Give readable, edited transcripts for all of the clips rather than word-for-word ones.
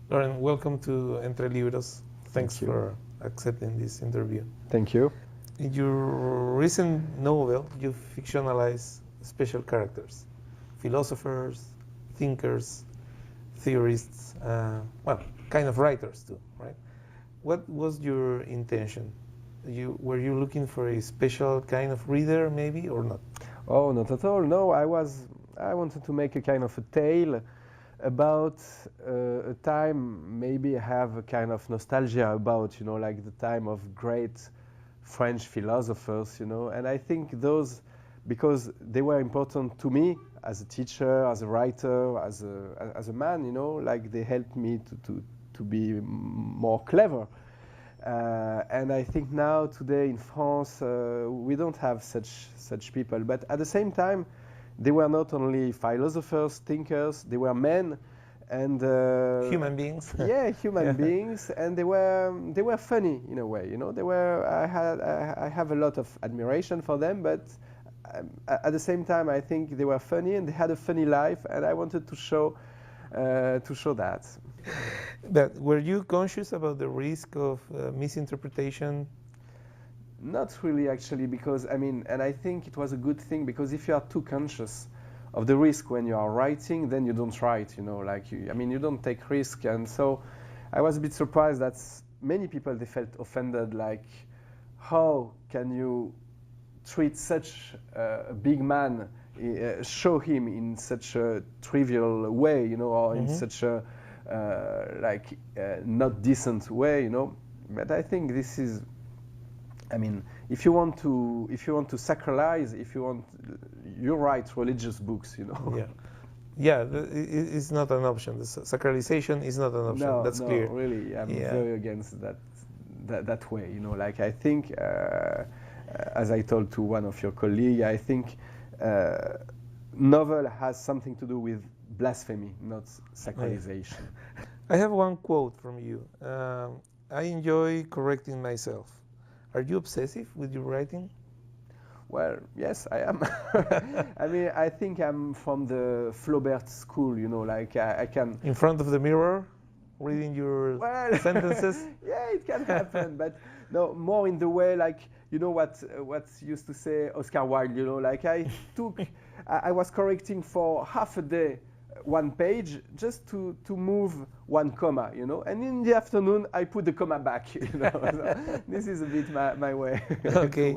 Laurent, welcome to Entre Libros. Thanks for accepting this interview. Thank you. In your recent novel, you fictionalize special characters, philosophers, thinkers, theorists, well, kind of writers too, right? What was your intention? Were you looking for a special kind of reader, maybe, or not? Oh, not at all. No, I wanted to make a kind of a tale about a time maybe I have a kind of nostalgia about, you know, like the time of great French philosophers, you know, and I think those, because they were important to me as a teacher, as a writer, as a man, you know, like they helped me to be more clever. And I think now today in France we don't have such people, but at the same time they were not only philosophers, thinkers, they were men and human beings. Yeah, human beings, and they were funny in a way, you know. I have a lot of admiration for them, but at the same time I think they were funny and they had a funny life, and I wanted to show that. But were you conscious about the risk of misinterpretation? Not really, actually, because I mean, and I think it was a good thing, because if you are too conscious of the risk when you are writing, then you don't write, you know, like you don't take risk. And so I was a bit surprised that many people, they felt offended, like, how can you treat such a big man, show him in such a trivial way, you know, or in such a not decent way, you know. But I think this is, I mean, if you want to sacralize, you write religious books, you know. Yeah, it's not an option. The sacralization is not an option. No, that's clear. No, really, I'm very against that way, you know. Like I think, as I told to one of your colleagues, I think novel has something to do with blasphemy, not sacralization. I have one quote from you. I enjoy correcting myself. Are you obsessive with your writing? Well, yes, I am. I mean, I think I'm from the Flaubert school, you know, like I can... In front of the mirror, reading your sentences? Yeah, it can happen, but no, more in the way, like, you know what used to say Oscar Wilde, you know, like I was correcting for half a day one page just to move one comma, you know, and in the afternoon I put the comma back, you know. So this is a bit my way. Okay.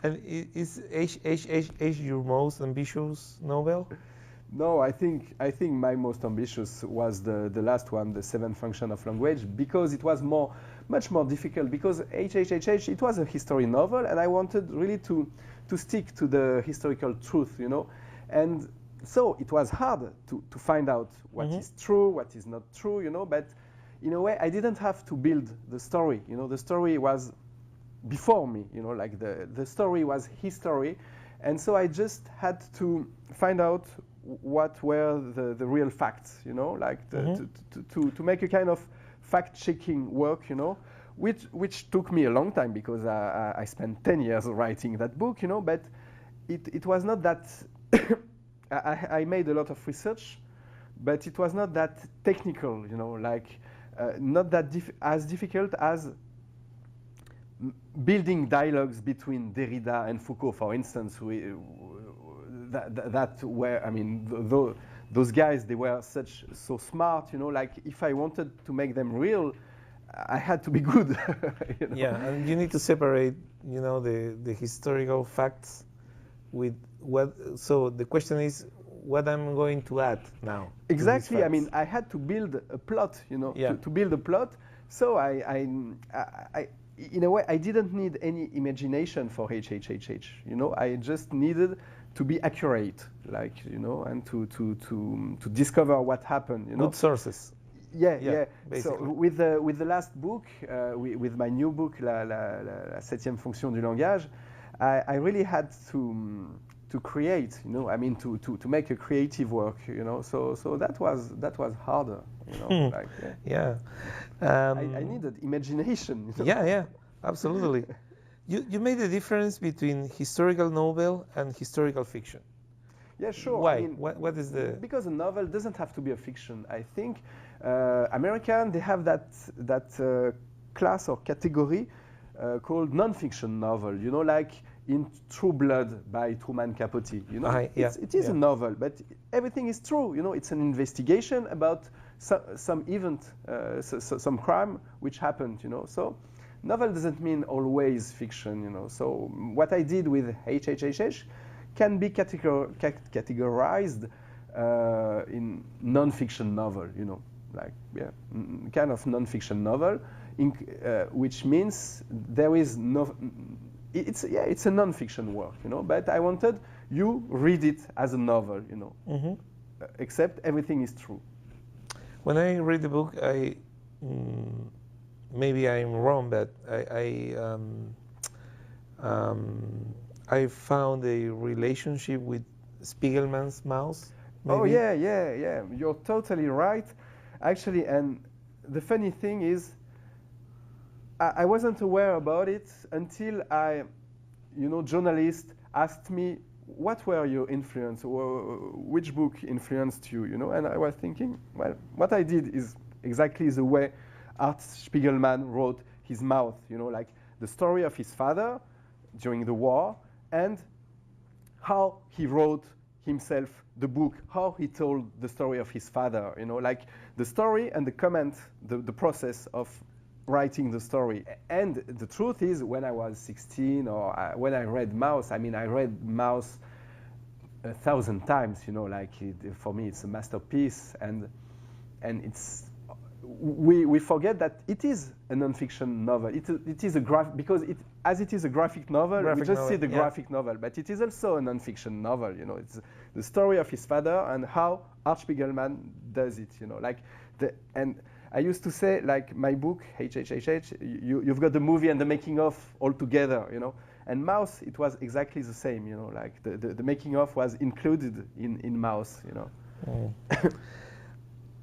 And is HhHH your most ambitious novel? No, I think my most ambitious was the last one, the seventh function of language, because it was much more difficult, because HhHH, it was a history novel, and I wanted really to stick to the historical truth, you know. And so it was hard to find out what is true, what is not true, you know, but in a way I didn't have to build the story, you know. The story was before me, you know, like the story was history, and so I just had to find out what were the real facts, you know, like to make a kind of fact-checking work, you know, which took me a long time, because I spent 10 years writing that book, you know, but it was not that I made a lot of research, but it was not that technical, you know, like not that as difficult as building dialogues between Derrida and Foucault, for instance. That were, I mean, those guys, they were so smart, you know, like if I wanted to make them real, I had to be good. You know? Yeah, and you need to separate, you know, the historical facts with what. So the question is, what I'm going to add now. Exactly. I mean, I had to build a plot, you know, to build a plot. So I in a way, I didn't need any imagination for HhHH. You know, I just needed to be accurate, like, you know, and to discover what happened. You know, good sources. Yeah. Basically. So with the last book, with my new book, la septième fonction du langage, I really had to create, you know, I mean, to make a creative work, you know. So that was harder, you know. Like, I needed imagination. You know? Yeah, absolutely. You made a difference between historical novel and historical fiction. Yeah, sure. Why? I mean, What is the... Because a novel doesn't have to be a fiction. I think American, they have that class or category called non-fiction novel. You know, like in True Blood by Truman Capote. You know, it is a novel, but everything is true. You know, it's an investigation about some event, some crime which happened. You know, so novel doesn't mean always fiction. You know, so what I did with HhHH can be categorized in non-fiction novel, you know, like kind of non-fiction novel, which means there is no. It's a non-fiction work, you know. But I wanted you read it as a novel, you know, except everything is true. When I read the book, maybe I'm wrong, but I found a relationship with Spiegelman's mouse. Maybe? Oh yeah. You're totally right, actually. And the funny thing is, I wasn't aware about it until journalists asked me, what were your influence, or which book influenced you, you know? And I was thinking, well, what I did is exactly the way Art Spiegelman wrote his Mouth, you know, like the story of his father during the war, and how he wrote himself the book, how he told the story of his father, you know, like the story and the comment, the process of writing the story. And the truth is, when I was 16 or when I read Mouse, I mean, I read Mouse 1,000 times, you know, like for me it's a masterpiece, and it's, we forget that it is a non-fiction novel. It is a because it is a graphic novel, we just see the graphic novel, but it is also a non-fiction novel. You know, it's the story of his father and how Art Spiegelman does it. You know, like and I used to say, like, my book HhHH, you've got the movie and the making of all together. You know, and Mouse, it was exactly the same. You know, like the making of was included in Mouse. You know.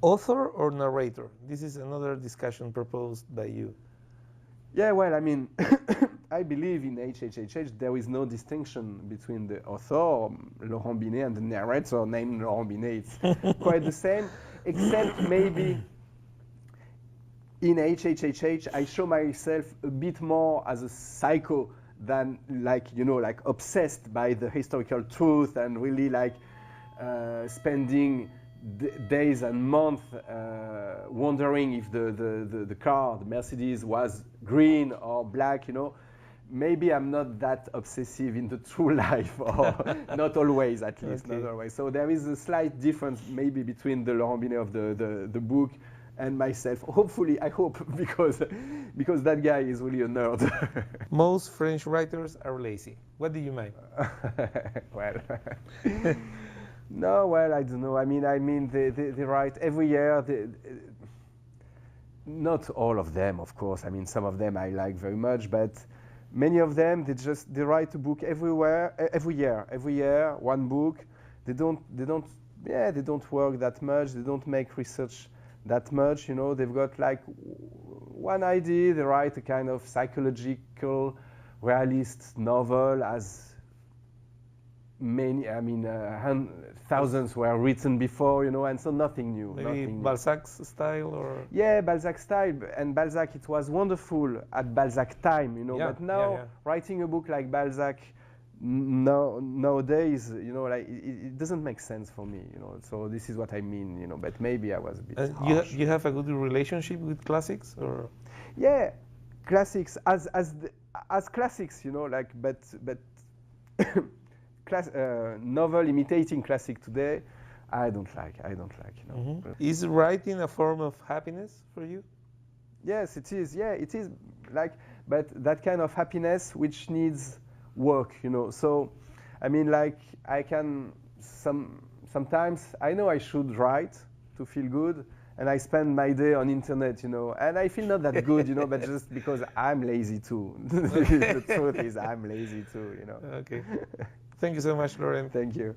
Author or narrator? This is another discussion proposed by you. Yeah, well, I mean, I believe in HhHH there is no distinction between the author, Laurent Binet, and the narrator named Laurent Binet. It's quite the same, except maybe in HhHH I show myself a bit more as a psycho than, like, you know, like obsessed by the historical truth and really like spending days and months wondering if the car, the Mercedes, was green or black, you know. Maybe I'm not that obsessive in the true life, or not always, at least, not always. So there is a slight difference maybe between the Laurent Binet of the book and myself. Hopefully, I hope, because that guy is really a nerd. Most French writers are lazy. What do you mean? Well... No, well, I don't know. I mean, they write every year. Not all of them, of course. I mean, some of them I like very much, but many of them they write a book every year, one book. They don't work that much. They don't make research that much. You know, they've got like one idea. They write a kind of psychological, realist novel, as many, I mean, thousands were written before, you know, and so nothing new. Maybe Balzac's style, or? Yeah, Balzac style, and Balzac, it was wonderful at Balzac time, you know, but now writing a book like Balzac nowadays, you know, like it doesn't make sense for me, you know, so this is what I mean, you know, but maybe I was a bit harsh. You have a good relationship with classics, or? Yeah, classics, as classics, you know, like, but novel imitating classic today, I don't like, you know. Is writing a form of happiness for you? Yes, it is. Yeah, it is, like, but that kind of happiness which needs work, you know. So, I mean, like, I can sometimes I know I should write to feel good, and I spend my day on internet, you know, and I feel not that good, you know, but just because I'm lazy too. The truth is, I'm lazy too, you know. Okay. Thank you so much, Laurent. Thank you.